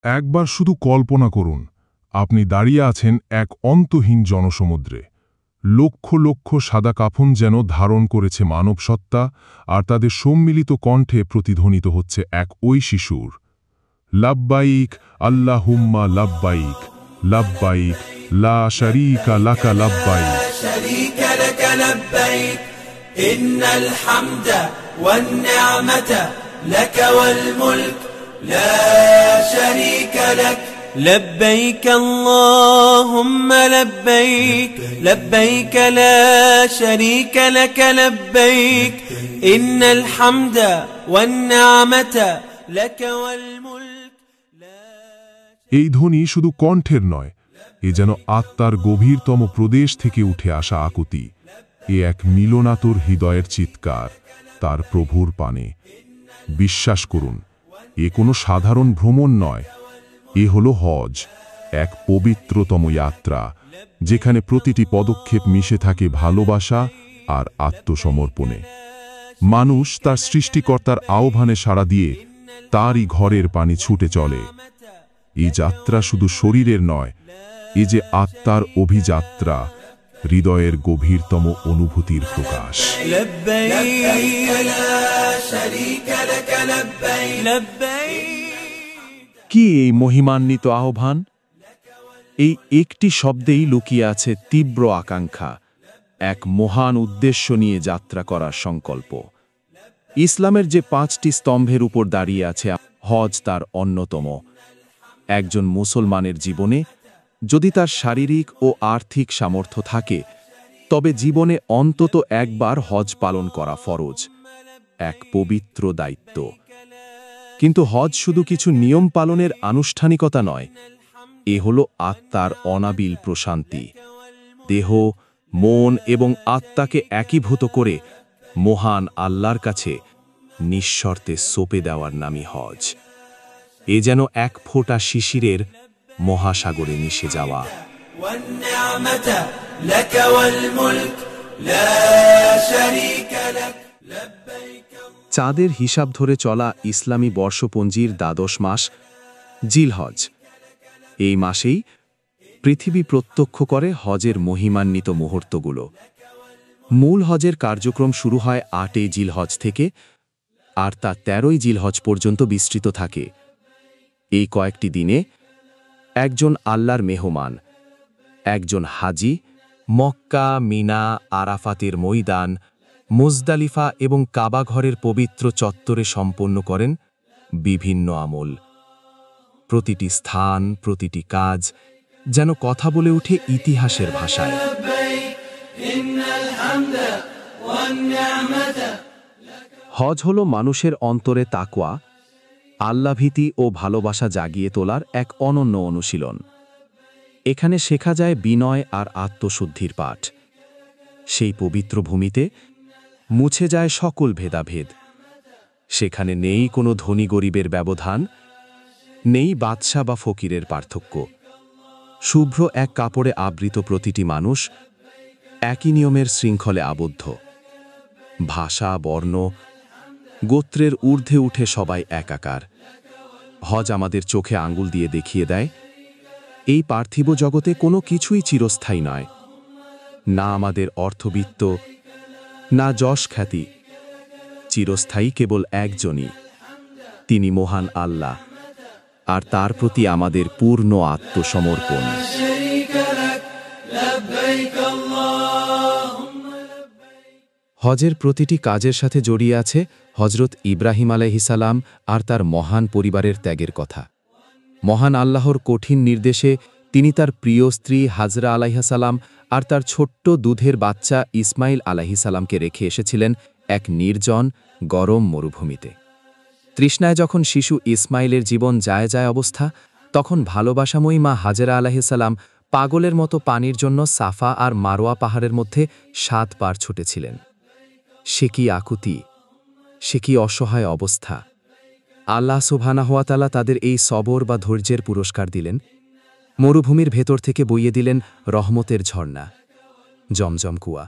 একবার শুধু কল্পনা করুন, আপনি দাঁড়িয়ে আছেন এক অন্তহীন জনসমুদ্রে। লক্ষ লক্ষ সাদা কাফন যেন ধারণ করেছে মানবসত্তা, আর তাদের সম্মিলিত কণ্ঠে প্রতিধ্বনিত হচ্ছে এক ঐশী সুর। লাব্বাইক আল্লাহুম্মা লাব্বাইক, লাব্বাইক লা শারীকা লাকা লাব্বাইক। شريك لك لبيك إن الحمد والنعمة لك والملك لا شريك لك لبيك اللهم لبيك لبيك لا شريك لك لبيك إن الحمد والنعمة لك والملك এই ধ্বনি শুধু কণ্ঠের নয়, এ যেন আত্মার গভীরতম প্রদেশ থেকে উঠে আসা আকুতি। এ এক মিলনাতুর হৃদয়ের চিৎকার তার প্রভুর পানে। বিশ্বাস করুন, এ কোনো সাধারণ ভ্রমণ নয়, এ হলো হজ, এক পবিত্রতম যাত্রা, যেখানে প্রতিটি পদক্ষেপ মিশে থাকে ভালোবাসা আর আত্মসমর্পণে। মানুষ তার সৃষ্টিকর্তার আহ্বানে সাড়া দিয়ে তারই ঘরের পানে ছুটে চলে। এই যাত্রা শুধু শরীরের নয়, এ যে আত্মার অভিযাত্রা, হৃদয়ের গভীরতম অনুভূতির প্রকাশ। কি এই মহিমান্বিত আহ্বান? এই একটি শব্দেই লুকিয়ে আছে তীব্র আকাঙ্ক্ষা, এক মহান উদ্দেশ্য নিয়ে যাত্রা করার সংকল্প। ইসলামের যে 5টি স্তম্ভের উপর দাঁড়িয়ে আছে, হজ তার অন্যতম। একজন মুসলমানের জীবনে যদি তার শারীরিক ও আর্থিক সামর্থ্য থাকে, তবে জীবনে অন্তত একবার হজ পালন করা ফরজ, এক পবিত্র দায়িত্ব। কিন্তু হজ শুধু কিছু নিয়ম পালনের আনুষ্ঠানিকতা নয়, এ হলো আত্মার অনাবিল প্রশান্তি। দেহ, মন এবং আত্মাকে একীভূত করে মহান আল্লাহর কাছে নিঃশর্তে সঁপে দেওয়ার নামই হজ। এ যেন এক ফোঁটা শিশিরের মহাসাগরে মিশে যাওয়া। চাঁদের হিসাব ধরে চলা ইসলামী বর্ষপঞ্জির দ্বাদশ মাস জিলহজ। এই মাসেই পৃথিবী প্রত্যক্ষ করে হজের মহিমান্বিত মুহূর্তগুলো। মূল হজের কার্যক্রম শুরু হয় 8 জিলহজ থেকে, আর তা 13 জিলহজ পর্যন্ত বিস্তৃত থাকে। এই কয়েকটি দিনে একজন আল্লাহর মেহমান, একজন হাজি মক্কা, মিনা, আরাফাতের ময়দান, মুজদালিফা এবং কাবা ঘরের পবিত্র চত্বরে সম্পন্ন করেন বিভিন্ন আমল। প্রতিটি স্থান, প্রতিটি কাজ যেন কথা বলে ওঠে ইতিহাসের ভাষায়। হজ হলো মানুষের অন্তরে তাকওয়া, আল্লাহভীতি ও ভালোবাসা জাগিয়ে তোলার এক অনন্য অনুশীলন। এখানে শেখা যায় বিনয় আর আত্মশুদ্ধির পাঠ। সেই পবিত্র ভূমিতে মুছে যায় সকল ভেদাভেদ। সেখানে নেই কোনো ধনী গরিবের ব্যবধান, নেই বাদশা বা ফকিরের পার্থক্য। শুভ্র এক কাপড়ে আবৃত প্রতিটি মানুষ একই নিয়মের শৃঙ্খলে আবদ্ধ। ভাষা, বর্ণ, গোত্রের ঊর্ধ্বে উঠে সবাই একাকার। হজ আমাদের চোখে আঙ্গুল দিয়ে দেখিয়ে দেয়, এই পার্থিব জগতে কোনো কিছুই চিরস্থায়ী নয়। না আমাদের অর্থবিত্ত, না যশ খ্যাতি। চিরস্থায়ী কেবল একজনই, তিনি মহান আল্লাহ, আর তার প্রতি আমাদের পূর্ণ আত্মসমর্পণ। হজের প্রতিটি কাজের সাথে জড়িয়ে আছে হজরত ইব্রাহিম আলাইহিসালাম আর তার মহান পরিবারের ত্যাগের কথা। মহান আল্লাহর কঠিন নির্দেশে তিনি তার প্রিয় স্ত্রী হাজরা আলাইহাসালাম আর তার ছোট্ট দুধের বাচ্চা ইসমাইল আলাইহিসালামকে রেখে এসেছিলেন এক নির্জন, গরম মরুভূমিতে। তৃষ্ণায় যখন শিশু ইসমাইলের জীবন যায় যায় অবস্থা, তখন ভালোবাসাময়ী মা হাজরা আলাইহিসালাম পাগলের মতো পানির জন্য সাফা আর মারোয়া পাহাড়ের মধ্যে 7 বার ছুটেছিলেন। সে কি আকুতি, সে কি অসহায় অবস্থা! আল্লাহ সুবহানাহু ওয়া তাআলা তাদের এই সবর বা ধৈর্যের পুরস্কার দিলেন। মরুভূমির ভেতর থেকে বইয়ে দিলেন রহমতের ঝর্ণা, জমজম কুয়া।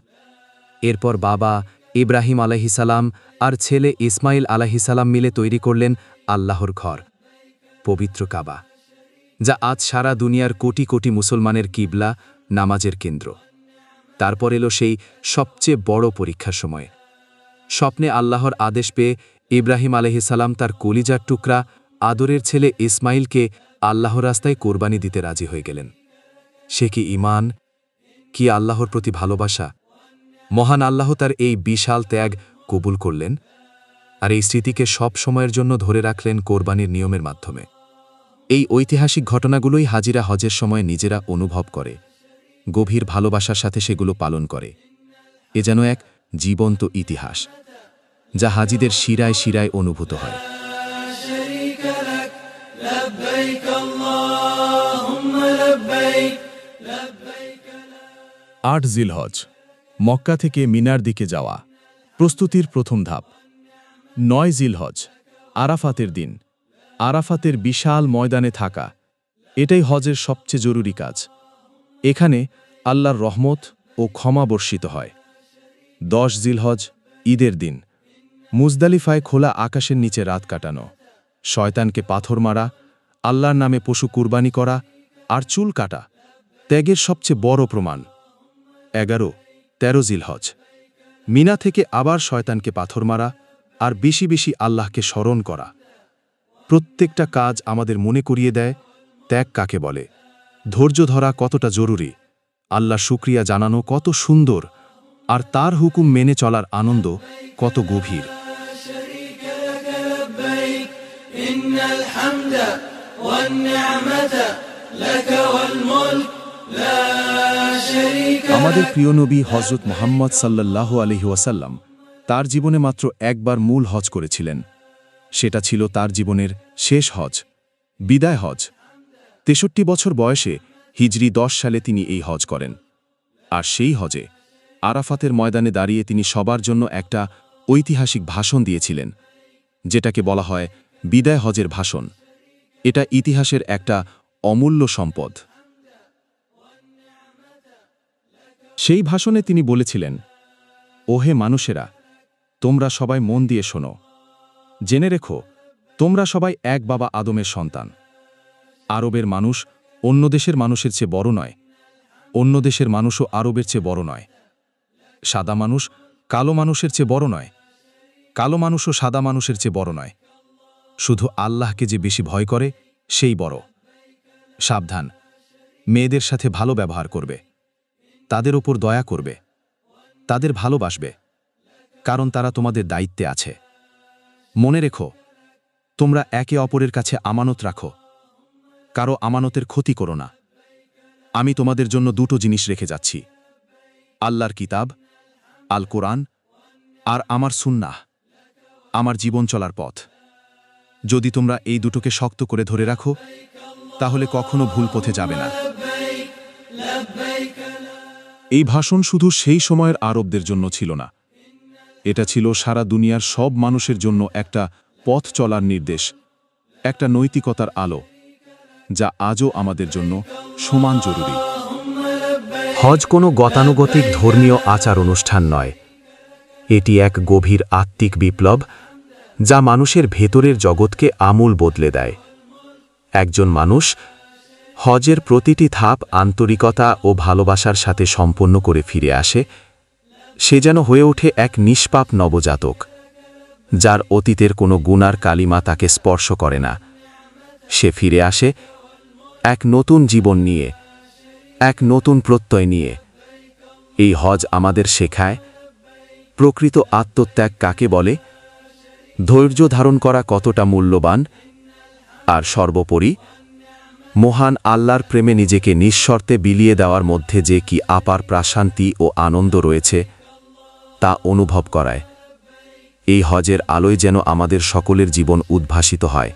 এরপর বাবা ইব্রাহিম আলাইহিসালাম আর ছেলে ইসমাইল আলাইহিসালাম মিলে তৈরি করলেন আল্লাহর ঘর, পবিত্র কাবা। যা আজ সারা দুনিয়ার কোটি কোটি মুসলমানের কিবলা, নামাজের কেন্দ্র। তারপর এলো সেই সবচেয়ে বড় পরীক্ষার সময়। স্বপ্নে আল্লাহর আদেশ পেয়ে ইব্রাহিম আলাইহিসসালাম তার কলিজার টুকরা আদরের ছেলে ইসমাইলকে আল্লাহর রাস্তায় কোরবানি দিতে রাজি হয়ে গেলেন। সে কি ঈমান, কি আল্লাহর প্রতি ভালোবাসা! মহান আল্লাহ তার এই বিশাল ত্যাগ কবুল করলেন, আর এই স্মৃতিকে সব সময়ের জন্য ধরে রাখলেন কোরবানির নিয়মের মাধ্যমে। এই ঐতিহাসিক ঘটনাগুলোই হাজিরা হজের সময় নিজেরা অনুভব করে, গভীর ভালোবাসার সাথে সেগুলো পালন করে। এ যেন এক জীবন্ত ইতিহাস, যা হাজিদের শিরায় শিরায় অনুভূত হয়। شريك لك لبيك اللهم لبيك لبيك ৮ জিলহজ, মক্কা থেকে মিনার দিকে যাওয়া, প্রস্তুতির প্রথম ধাপ। ৯ জিলহজ, আরাফাতের দিন, আরাফাতের বিশাল ময়দানে থাকা, এটাই হজের সবচেয়ে জরুরি কাজ। এখানে আল্লাহর রহমত ও ক্ষমা বর্ষিত হয়। ১০ জিলহজ, ঈদের দিন, মুজদালিফায় খোলা আকাশের নিচে রাত কাটানো, শয়তানকে পাথর মারা, আল্লাহর নামে পশু কুরবানি করা আর চুল কাটা ত্যাগের সবচেয়ে বড় প্রমাণ। ১১-১৩ জিলহজ, মিনা থেকে আবার শয়তানকে পাথর মারা আর বেশি বেশি আল্লাহকে স্মরণ করা। প্রত্যেকটা কাজ আমাদের মনে করিয়ে দেয় ত্যাগ কাকে বলে, ধৈর্য ধরা কতটা জরুরি, আল্লাহ শুকরিয়া জানানো কত সুন্দর, আর তার হুকুম মেনে চলার আনন্দ কত গভীর। شريك لك لبيك إن الحمد والنعمة لك والملك لا شريك لك আমাদের প্রিয় নবী হযরত মুহাম্মদ সাল্লাল্লাহু আলাইহি ওয়াসাল্লাম তার জীবনে মাত্র একবার মূল হজ করেছিলেন। সেটা ছিল তার জীবনের শেষ হজ, বিদায় হজ। ৬৩ বছর বয়সে হিজরি ১০ সালে তিনি এই হজ করেন। আর সেই হজে আরাফাতের ময়দানে দাঁড়িয়ে তিনি সবার জন্য একটা ঐতিহাসিক ভাষণ দিয়েছিলেন, যেটাকে বলা হয় বিদায় হজের ভাষণ। এটা ইতিহাসের একটা অমূল্য সম্পদ। সেই ভাষণে তিনি বলেছিলেন, ওহে মানুষেরা, তোমরা সবাই মন দিয়ে শোনো, জেনে রেখো তোমরা সবাই এক বাবা আদমের সন্তান। আরবের মানুষ অন্য দেশের মানুষের চেয়ে বড় নয়, অন্য দেশের মানুষও আরবের চেয়ে বড় নয়। সাদা মানুষ কালো মানুষের চেয়ে বড় নয়, কালো মানুষও সাদা মানুষের চেয়ে বড় নয়। শুধু আল্লাহকে যে বেশি ভয় করে সেই বড়। সাবধান, মেয়েদের সাথে ভালো ব্যবহার করবে, তাদের ওপর দয়া করবে, তাদের ভালোবাসবে, কারণ তারা তোমাদের দায়িত্বে আছে। মনে রেখো, তোমরা একে অপরের কাছে আমানত রাখো, কারো আমানতের ক্ষতি করো না। আমি তোমাদের জন্য দুটো জিনিস রেখে যাচ্ছি, আল্লাহর কিতাব, আল কোরআন, আর আমার সুন্নাহ, আমার জীবন চলার পথ। যদি তোমরা এই দুটোকে শক্ত করে ধরে রাখো, তাহলে কখনো ভুল পথে যাবে না। এই ভাষণ শুধু সেই সময়ের আরবদের জন্য ছিল না, এটা ছিল সারা দুনিয়ার সব মানুষের জন্য একটা পথ চলার নির্দেশ, একটা নৈতিকতার আলো, যা আজও আমাদের জন্য সমান জরুরি। হজ কোনো গতানুগতিক ধর্মীয় আচার অনুষ্ঠান নয়, এটি এক গভীর আত্মিক বিপ্লব, যা মানুষের ভেতরের জগৎকে আমূল বদলে দেয়। একজন মানুষ হজের প্রতিটি ধাপ আন্তরিকতা ও ভালোবাসার সাথে সম্পন্ন করে ফিরে আসে, সে যেন হয়ে ওঠে এক নিষ্পাপ নবজাতক, যার অতীতের কোনো গুনার কালিমা তাকে স্পর্শ করে না। সে ফিরে আসে এক নতুন জীবন নিয়ে, এক নতুন প্রত্যয় নিয়ে। এই হজ আমাদের শেখায় প্রকৃত আত্মত্যাগ কাকে বলে, ধৈর্য ধারণ করা কতটা মূল্যবান, আর সর্বোপরি মহান আল্লাহর প্রেমে নিজেকে নিঃশর্তে বিলিয়ে দেওয়ার মধ্যে যে কি আপার প্রশান্তি ও আনন্দ রয়েছে তা অনুভব করায়। এই হজের আলোয় যেন আমাদের সকলের জীবন উদ্ভাসিত হয়।